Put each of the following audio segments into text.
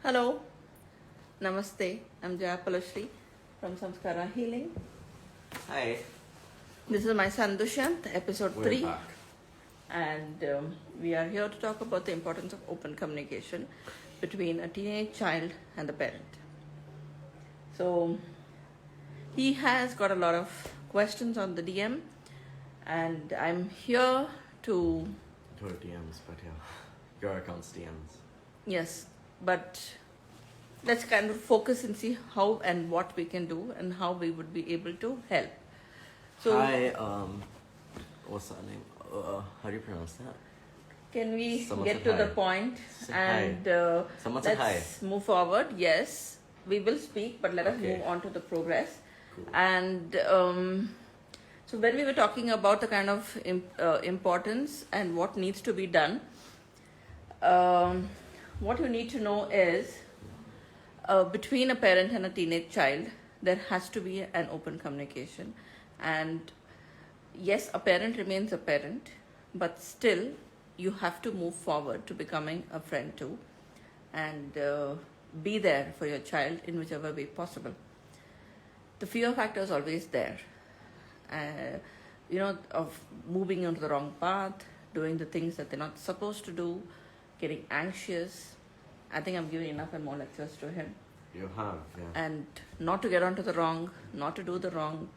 Hello, Namaste. I'm Jayapalashri from Samskara Healing. Hi. This is my son Dushyant, episode We're 3, back. and we are here to talk about the importance of open communication between a teenage child and the parent. So, he has got a lot of questions on the DM, and I'm here to, Your DMs, but yeah. Your account's DMs. yes, but let's kind of focus and see how and what we can do and how we would be able to help. So, Hi, what's that name? How do you pronounce that? can we Someone get said to hi. the point Say and Someone said hi. let's move forward? Yes, we will speak, but let us Okay. move on to the progress. Cool. And so, when we were talking about the kind of importance and what needs to be done, what you need to know is between a parent and a teenage child, there has to be an open communication. And yes, a parent remains a parent, but still you have to move forward to becoming a friend too, and be there for your child in whichever way possible. The fear factor is always there, of moving onto the wrong path, doing the things that they're not supposed to do, getting anxious. I think I'm giving enough and more lectures to him. You have, yeah. And not to get onto the wrong, not to do the wrong,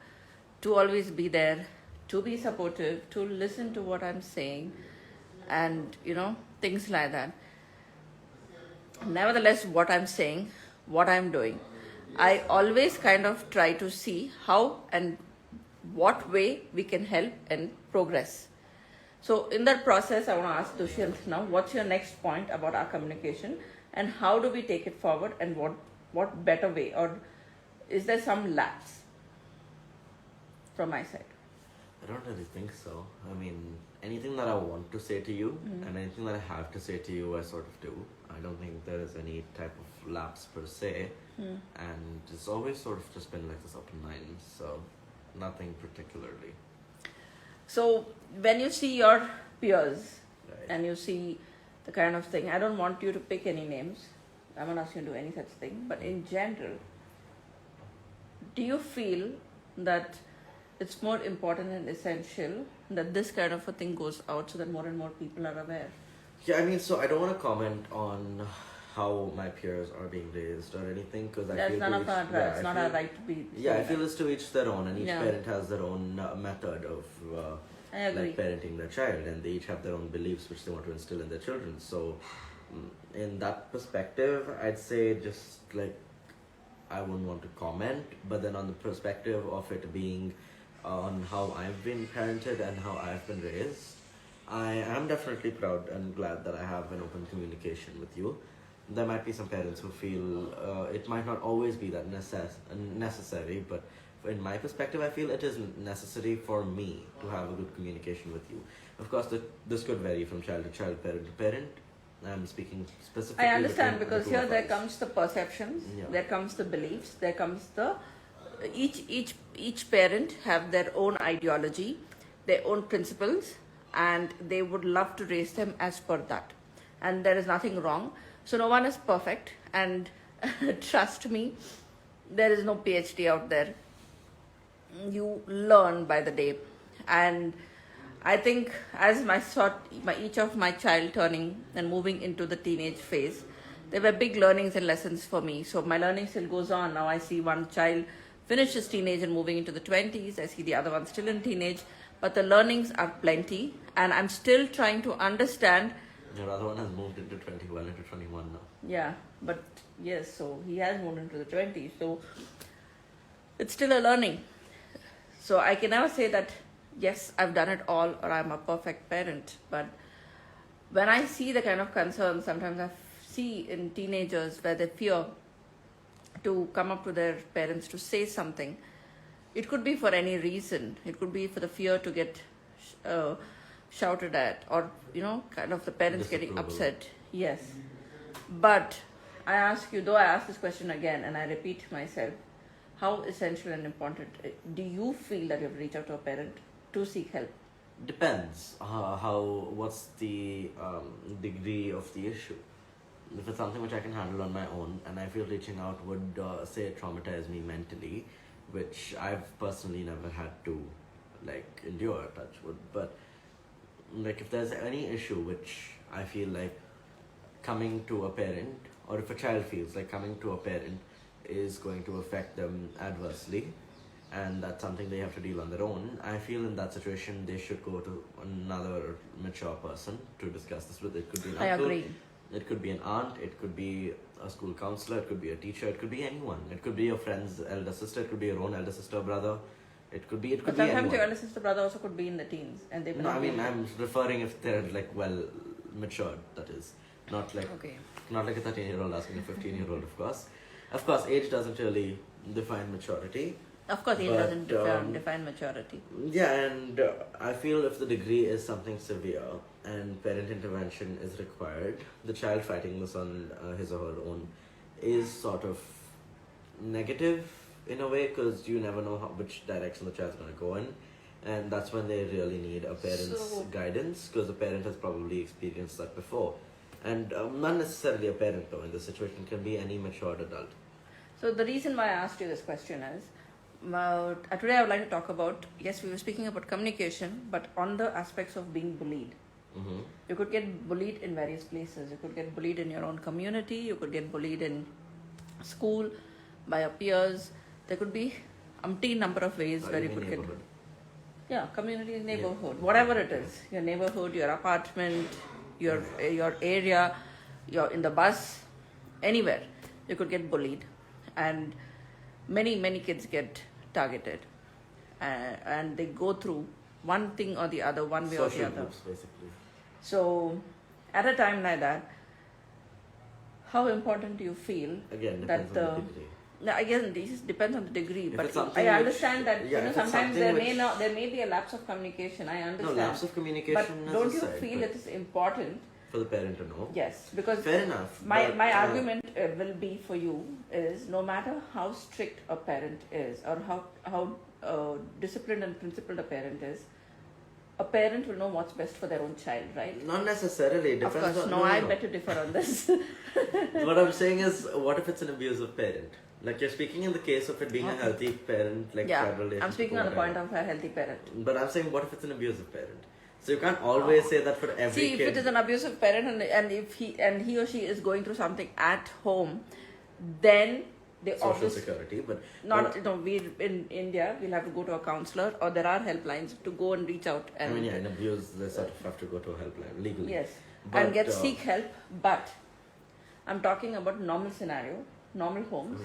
to always be there, to be supportive, to listen to what I'm saying, and things like that. Nevertheless, what I'm saying, what I'm doing, I always kind of try to see how and what way we can help and progress. So in that process, I want to ask Dushyant now, what's your next point about our communication and how do we take it forward, and what better way, or is there some lapse from my side? I don't really think so. I mean, anything that I want to say to you and anything that I have to say to you, I sort of do. I don't think there is any type of lapse per se. And it's always sort of just been like this open line, so nothing particularly. So when you see your peers Right. and you see the kind of thing, I don't want you to pick any names. I'm not asking you to do any such thing. But in general, do you feel that it's more important and essential that this kind of a thing goes out so that more and more people are aware? Yeah, I mean, so I don't want to comment on how my peers are being raised or anything, because I That's feel none to of each- our yeah, it's I not feel- our right to be. Yeah, I saying feel that. it's to each their own, and each Yeah. parent has their own method of I agree. like parenting their child, and they each have their own beliefs which they want to instill in their children. So, in that perspective, I'd say just like I wouldn't want to comment, but then on the perspective of it being on how I've been parented and how I've been raised, I am definitely proud and glad that I have an open communication with you. There might be some parents who feel it might not always be that necessary, but in my perspective, I feel it is necessary for me to have a good communication with you. Of course, this could vary from child to child, parent to parent. I'm speaking specifically. I understand, between the because two here of there us. comes the perceptions, Yeah. there comes the beliefs, there comes the each parent have their own ideology, their own principles, and they would love to raise them as per that. And there is nothing wrong. So no one is perfect, and trust me, there is no PhD out there. You learn by the day. And I think as each of my child turning and moving into the teenage phase, there were big learnings and lessons for me. So my learning still goes on. Now I see one child finish his teenage and moving into the 20s. I see the other one still in teenage. But the learnings are plenty. And I'm still trying to understand. Your other one has moved into 21, into 21 now. Yeah, but yes, so he has moved into the 20s. So it's still a learning. So I can never say that, yes, I've done it all or I'm a perfect parent. But when I see the kind of concerns, sometimes I see in teenagers where they fear to come up to their parents to say something. It could be for any reason. It could be for the fear to get shouted at, or kind of the parents getting Disapproval. upset. Yes. But I ask you, though I ask this question again and I repeat myself, how essential and important do you feel that you have reached out to a parent to seek help? Depends. What's the degree of the issue? if it's something which I can handle on my own, and I feel reaching out would say traumatize me mentally, which I've personally never had to like endure, touch wood. But like if there's any issue which I feel like coming to a parent, or if a child feels like coming to a parent is going to affect them adversely, and that's something they have to deal on their own, I feel in that situation they should go to another mature person to discuss this with. It could be an I uncle, agree. it could be an aunt, it could be a school counselor, it could be a teacher, it could be anyone. It could be your friend's elder sister, it could be your own elder sister or brother. It could be But anyone. sometimes your elder sister brother also could be in the teens, and they may No, not I be mean in- I'm referring if they're like well matured, that is. Not like Okay. not like a 13-year-old asking a 15-year-old, of course. Of course, age doesn't really define maturity. Of course, age But, doesn't define maturity. Yeah, and I feel if the degree is something severe and parent intervention is required, the child fighting this on his or her own is sort of negative in a way, because you never know which direction the child's going to go in. And that's when they really need a parent's guidance, because the parent has probably experienced that before. And not necessarily a parent though, in this situation, it can be any matured adult. So the reason why I asked you this question is, today I would like to talk about, yes, we were speaking about communication, but on the aspects of being bullied. Mm-hmm. You could get bullied in various places. You could get bullied in your own community. You could get bullied in school, by your peers. There could be umpteen number of ways where you could get. Yeah, community, neighborhood, whatever it is. Your neighborhood, your apartment, your area, you're in the bus, anywhere. You could get bullied. And many kids get targeted. And they go through one thing or the other, one way or the Social other. groups, basically. So, at a time like that, how important do you feel Again, that depends on the degree. Now, again, this depends on the degree, If but it's something I which- understand that yeah, if it's sometimes something there may be a lapse of communication. I No, understand. lapse of communication But don't you aside, feel but it is important? for the parent to know? Yes, because Fair enough. my but, argument will be for you is no matter how strict a parent is or how disciplined and principled a parent is, a parent will know what's best for their own child, right? Not necessarily. It Of depends course, on, I bet you differ on this. What I'm saying is, what if it's an abusive parent? Like you're speaking in the case of it being a healthy parent, like Yeah, child relationship. I'm speaking or on the point whatever. of a healthy parent. But I'm saying, what if it's an abusive parent? So you can't always say that for every See, if kid. it is an abusive parent and if he or she is going through something at home, then they Social obviously security, but we in India we'll have to go to a counselor, or there are helplines to go and reach out I and mean, yeah, in abuse, they sort of have to go to a helpline legally. yes, But, and get seek help. But I'm talking about normal scenario, normal homes.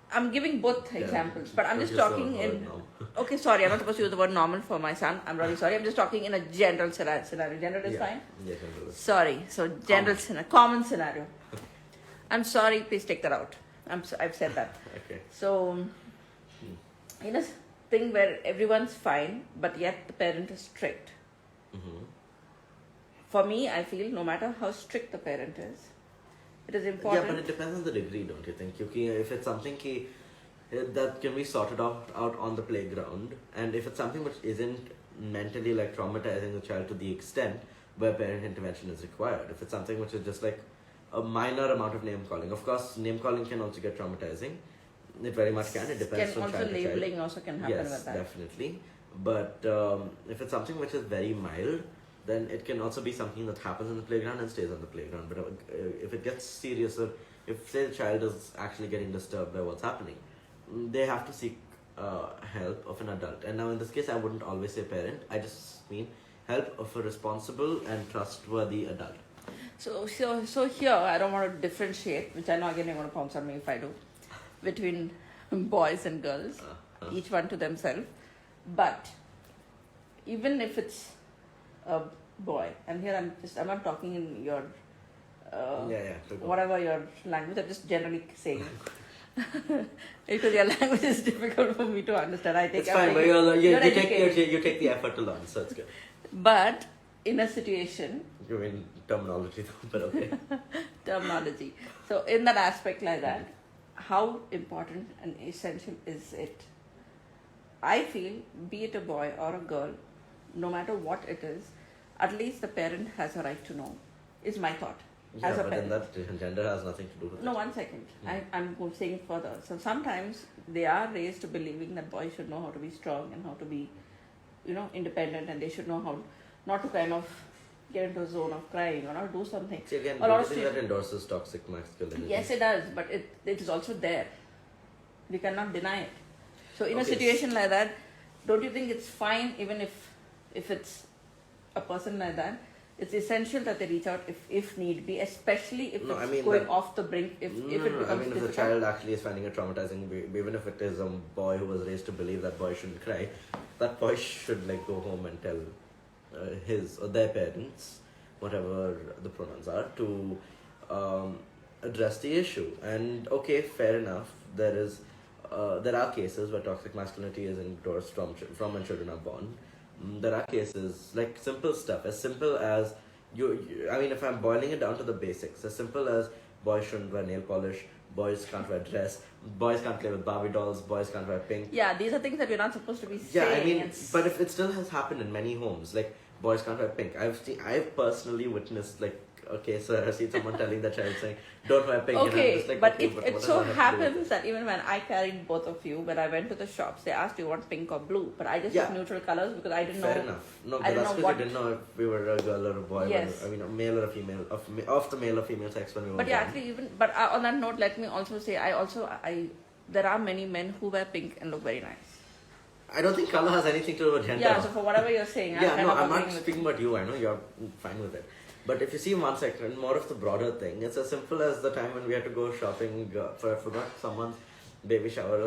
I'm giving both Yeah, examples, but I'm just focus talking on in. now. Okay, sorry, I'm not supposed to use the word normal for my son. I'm really sorry. I'm just talking in a general scenario. General is Yeah. fine. Yeah, general is- Sorry. So general common scenario. I'm sorry. Please take that out. I've said that. Okay. So in a thing where everyone's fine, but yet the parent is strict. Mm-hmm. For me, I feel no matter how strict the parent is, it is important. Yeah, but it depends on the degree, don't you think? If it's something that can be sorted out on the playground, and if it's something which isn't mentally like traumatizing the child to the extent where parent intervention is required, if it's something which is just like a minor amount of name calling, of course, name calling can also get traumatizing. It very much can. It depends on also child to child. labeling also can happen Yes, with that. definitely. But if it's something which is very mild, then it can also be something that happens in the playground and stays on the playground. But if it gets serious, or if say the child is actually getting disturbed by what's happening, they have to seek help of an adult. And now in this case, I wouldn't always say parent. I just mean help of a responsible and trustworthy adult. So here I don't want to differentiate, which I know again you're going to pounce on me if I do, between boys and girls, each one to themselves. But even if it's a boy, and here I'm not talking in your whatever your language, I'm just generally saying because your language is difficult for me to understand. I think It's fine, but you take the effort to learn, so it's good. But in a situation, You mean terminology, though, but okay. terminology. So in that aspect like that, how important and essential is it? I feel, be it a boy or a girl, no matter what it is, at least the parent has a right to know, is my thought. Yeah, as a but parent. then that gender has nothing to do with No, it. 1 second. I'm saying it further. So sometimes they are raised to believing that boys should know how to be strong and how to be, independent, and they should know how not to kind of get into a zone of crying or not do something. See, again, A lot of do you think that endorses toxic masculinity? Yes, it does, but it is also there. We cannot deny it. So in a Okay, situation like that, don't you think it's fine even if it's a person like that? It's essential that they reach out if need be, especially if it's going off the brink. If it becomes I mean, if difficult. the child actually is finding it traumatizing, even if it is a boy who was raised to believe that boy shouldn't cry, that boy should like go home and tell his or their parents, whatever the pronouns are, to address the issue. And okay, fair enough. There are cases where toxic masculinity is endorsed from when children are born. There are cases like simple stuff, as simple as I mean, if I'm boiling it down to the basics, as simple as boys shouldn't wear nail polish, boys can't wear dress, boys can't play with Barbie dolls, boys can't wear pink. Yeah, these are things that we're not supposed to be Yeah, saying. I mean, but if it still has happened in many homes, like boys can't wear pink. I've personally witnessed like a case where I've seen someone telling the child saying, "Don't wear pink." Okay, and I'm just like, but okay, it what so does that have to do with happens that even when I carried both of you, when I went to the shops, they asked, "Do you want pink or blue?" But I just took neutral colors because I didn't know. Fair enough. No, I but didn't that's know because what. you didn't know if we were a girl or a boy. Yes. I mean, a male or a female, of the male or female sex when we were But yeah, born. actually, but on that note, let me also say, there are many men who wear pink and look very nice. I don't think color has anything to do with gender. Yeah, so for whatever you're saying, I'm not speaking about you. I know you're fine with it. But if you see 1 second, more of the broader thing, it's as simple as the time when we had to go shopping for, I forgot, someone's baby shower or